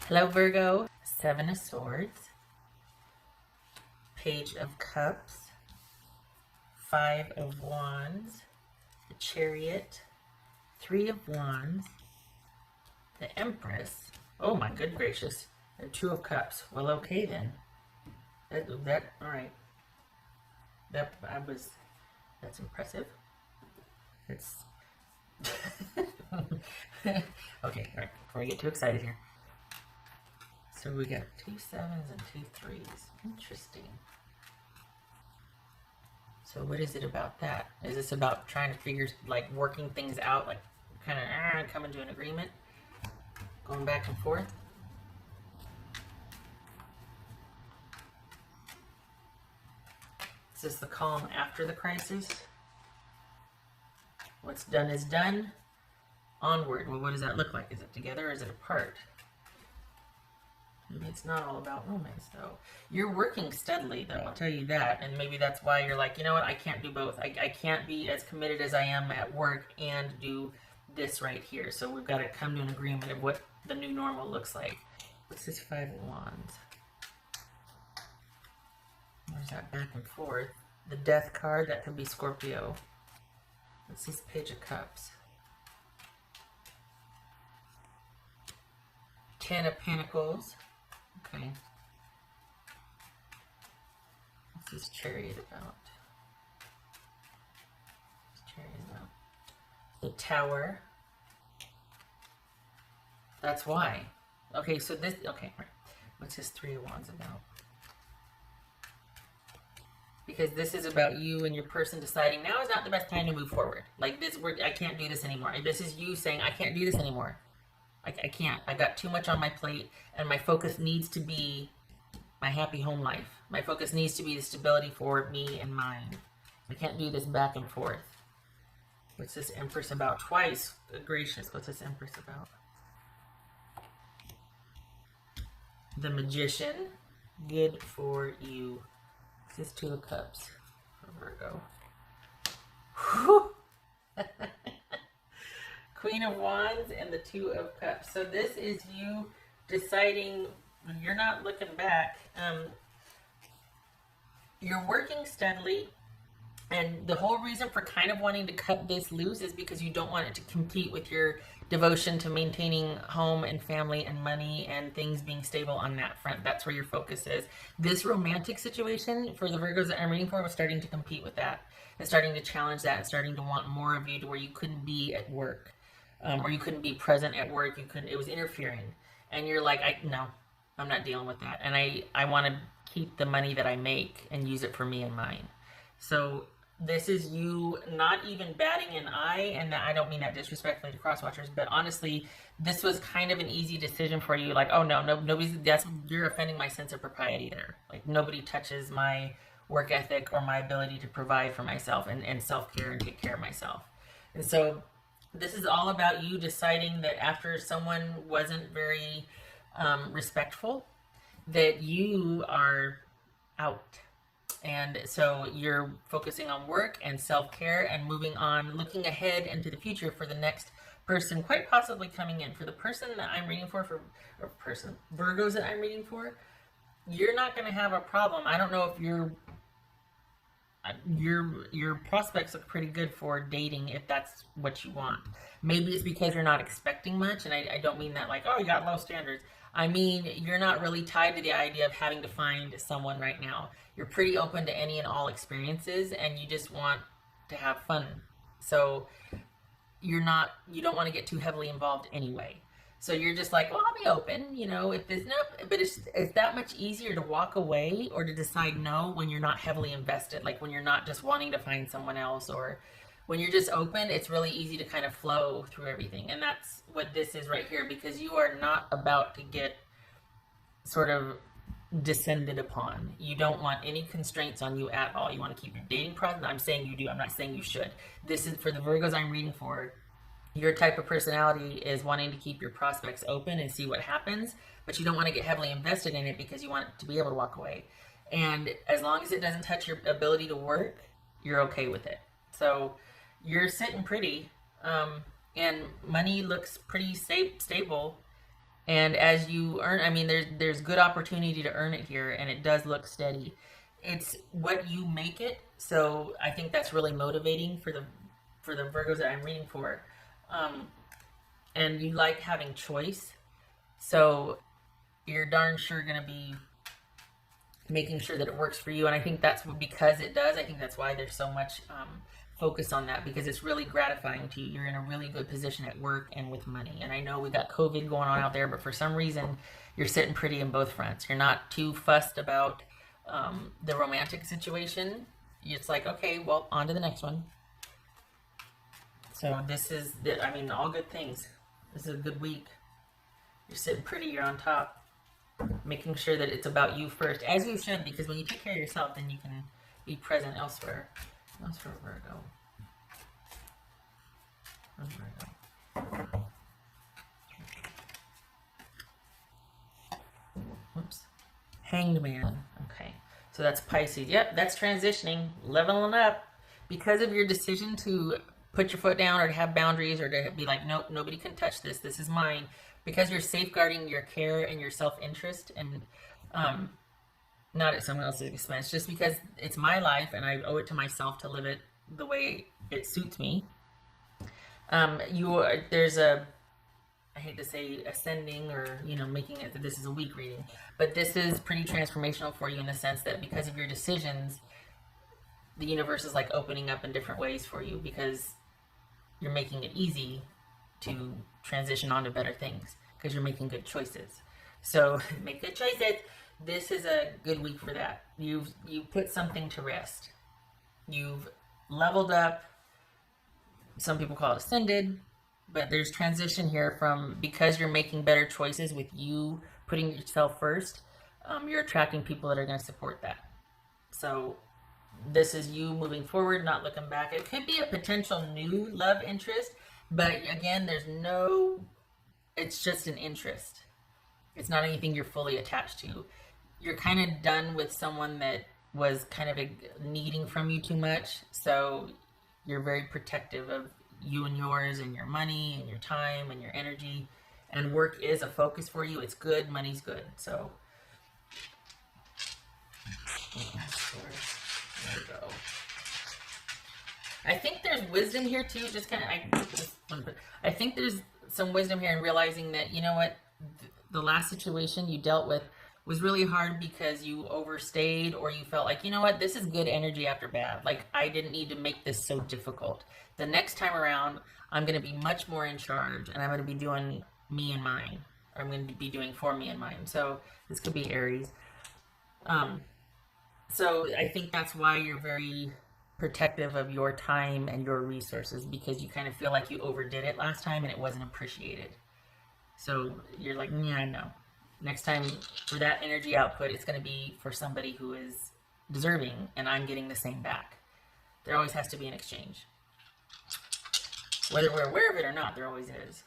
Hello Virgo, Seven of Swords, Page of Cups, Five of Wands, the Chariot, Three of Wands, the Empress, oh my good gracious, and Two of Cups. Well, okay then. All right. That's impressive. It's, okay, all right, before I get too excited here. So we got 2 7s and 2 3s. Interesting. So what is it about that? Is this about trying to figure, like working things out, like kind of coming to an agreement? Going back and forth? Is this the calm after the crisis? What's done is done. Onward. Well, what does that look like? Is it together or is it apart? Maybe it's not all about romance, though. You're working steadily, though, I'll tell you that. And maybe that's why you're like, you know what, I can't do both. I can't be as committed as I am at work and do this right here. So we've got to come to an agreement of what the new normal looks like. What's this Five of Wands? Where's that back and forth? The Death card, that could be Scorpio. What's this Page of Cups? Ten of Pentacles. Okay. What's this Chariot about? What's Chariot about? The Tower. That's why. Okay, so this, okay, right. What's this Three of Wands about? Because this is about you and your person deciding now is not the best time to move forward. Like this, I can't do this anymore. This is you saying, I can't do this anymore. I can't. I got too much on my plate, and my focus needs to be my happy home life. My focus needs to be the stability for me and mine. I can't do this back and forth. What's this Empress about? Twice. Good gracious. What's this Empress about? The Magician. Good for you. What's this Two of Cups for Virgo? Whew. Queen of Wands and the Two of Cups. So this is you deciding, you're not looking back. You're working steadily. And the whole reason for kind of wanting to cut this loose is because you don't want it to compete with your devotion to maintaining home and family and money and things being stable on that front. That's where your focus is. This romantic situation for the Virgos that I'm reading for was starting to compete with that. And starting to challenge that and starting to want more of you to where you couldn't be at work. Or you couldn't be present at work. It was interfering. And you're like, no, I'm not dealing with that. And I want to keep the money that I make and use it for me and mine. So this is you not even batting an eye, and I don't mean that disrespectfully to crosswatchers, but honestly, this was kind of an easy decision for you. Like, oh no, you're offending my sense of propriety there. Like nobody touches my work ethic or my ability to provide for myself and self-care and take care of myself. And so this is all about you deciding that after someone wasn't very respectful, that you are out. And so you're focusing on work and self-care and moving on, looking ahead into the future for the next person, quite possibly coming in. For the person that I'm reading for Virgos that I'm reading for, you're not going to have a problem. I don't know if your prospects look pretty good for dating if that's what you want. Maybe it's because you're not expecting much, and I don't mean that like, oh, you got low standards. I mean, you're not really tied to the idea of having to find someone right now. You're pretty open to any and all experiences, and you just want to have fun. So you don't want to get too heavily involved anyway. So you're just like, well, I'll be open, if there's no, but it's that much easier to walk away or to decide no when you're not heavily invested, like when you're not just wanting to find someone else, or when you're just open, it's really easy to kind of flow through everything. And that's what this is right here, because you are not about to get sort of descended upon. You don't want any constraints on you at all. You want to keep your dating process. I'm saying you do. I'm not saying you should. This is for the Virgos I'm reading for. Your type of personality is wanting to keep your prospects open and see what happens, but you don't want to get heavily invested in it because you want to be able to walk away. And as long as it doesn't touch your ability to work, you're okay with it. So you're sitting pretty, and money looks pretty stable. And as you earn, I mean, there's good opportunity to earn it here, and it does look steady. It's what you make it. So I think that's really motivating for the Virgos that I'm reading for. Um, and you like having choice, so you're darn sure going to be making sure that it works for you. And I think that's because it does. I think that's why there's so much focus on that, because it's really gratifying to you. You're in a really good position at work and with money. And I know we got COVID going on out there, but for some reason you're sitting pretty in both fronts. You're not too fussed about the romantic situation. It's like, okay, well, on to the next one. So this is, I mean, all good things. This is a good week. You're sitting pretty, you're on top. Making sure that it's about you first, as you should, because when you take care of yourself, then you can be present elsewhere. That's for Virgo. Whoops. Hanged Man. Okay. So that's Pisces. Yep, that's transitioning, leveling up. Because of your decision to put your foot down or to have boundaries or to be like, nope, nobody can touch this. This is mine. Because you're safeguarding your care and your self-interest and not at someone else's expense, just because it's my life and I owe it to myself to live it the way it suits me. There's a, I hate to say ascending or, making it that this is a weak reading, but this is pretty transformational for you in the sense that because of your decisions, the universe is like opening up in different ways for you because you're making it easy to transition on to better things because you're making good choices. So make good choices. This is a good week for that. You put something to rest. You've leveled up. Some people call it ascended, but there's transition here from, because you're making better choices with you putting yourself first, you're attracting people that are going to support that. So this is you moving forward, not looking back. It could be a potential new love interest, but again, it's just an interest. It's not anything you're fully attached to. You're kind of done with someone that was kind of needing from you too much. So you're very protective of you and yours and your money and your time and your energy. And work is a focus for you. It's good. Money's good. So there we go. I think there's wisdom here too. I think there's some wisdom here in realizing that, you know what, the last situation you dealt with was really hard because you overstayed, or you felt like, you know what, this is good energy after bad. Like, I didn't need to make this so difficult. The next time around, I'm going to be much more in charge, and I'm going to be doing me and mine. Or I'm going to be doing for me and mine. So this could be Aries. So I think that's why you're very protective of your time and your resources, because you kind of feel like you overdid it last time and it wasn't appreciated. So you're like, yeah, no. Next time, for that energy output, it's going to be for somebody who is deserving, and I'm getting the same back. There always has to be an exchange. Whether we're aware of it or not, there always is.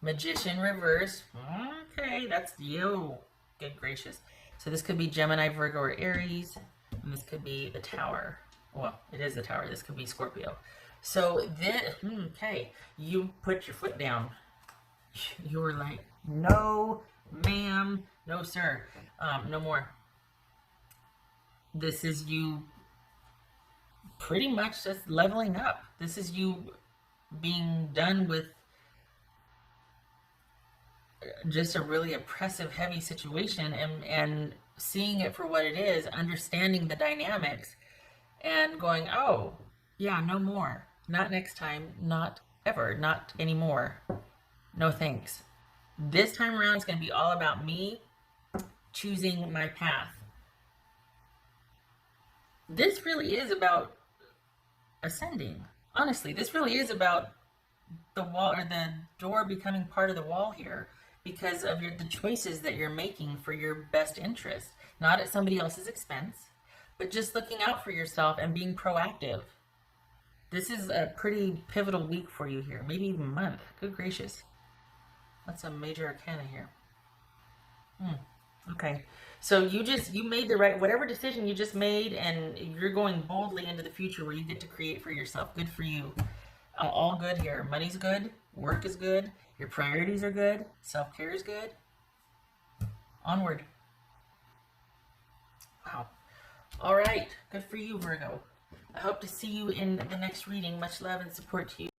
Magician reverse. Okay, that's you. Good gracious. So this could be Gemini, Virgo, or Aries. And this could be the Tower. Well, it is the Tower. This could be Scorpio. So this, okay, you put your foot down. You were like, no, ma'am, no, sir, no more. This is you pretty much just leveling up. This is you being done with just a really oppressive, heavy situation and seeing it for what it is, understanding the dynamics and going, oh, yeah, no more. Not next time, not ever, not anymore. No thanks. This time around, it's going to be all about me choosing my path. This really is about ascending. Honestly, this really is about the wall, or the door becoming part of the wall here, because of the choices that you're making for your best interest. Not at somebody else's expense, but just looking out for yourself and being proactive. This is a pretty pivotal week for you here, maybe even month. Good gracious. That's a major arcana here. Okay. So you made the right, whatever decision you just made, and you're going boldly into the future where you get to create for yourself. Good for you. all good here. Money's good. Work is good. Your priorities are good. Self-care is good. Onward. Wow. All right. Good for you, Virgo. I hope to see you in the next reading. Much love and support to you.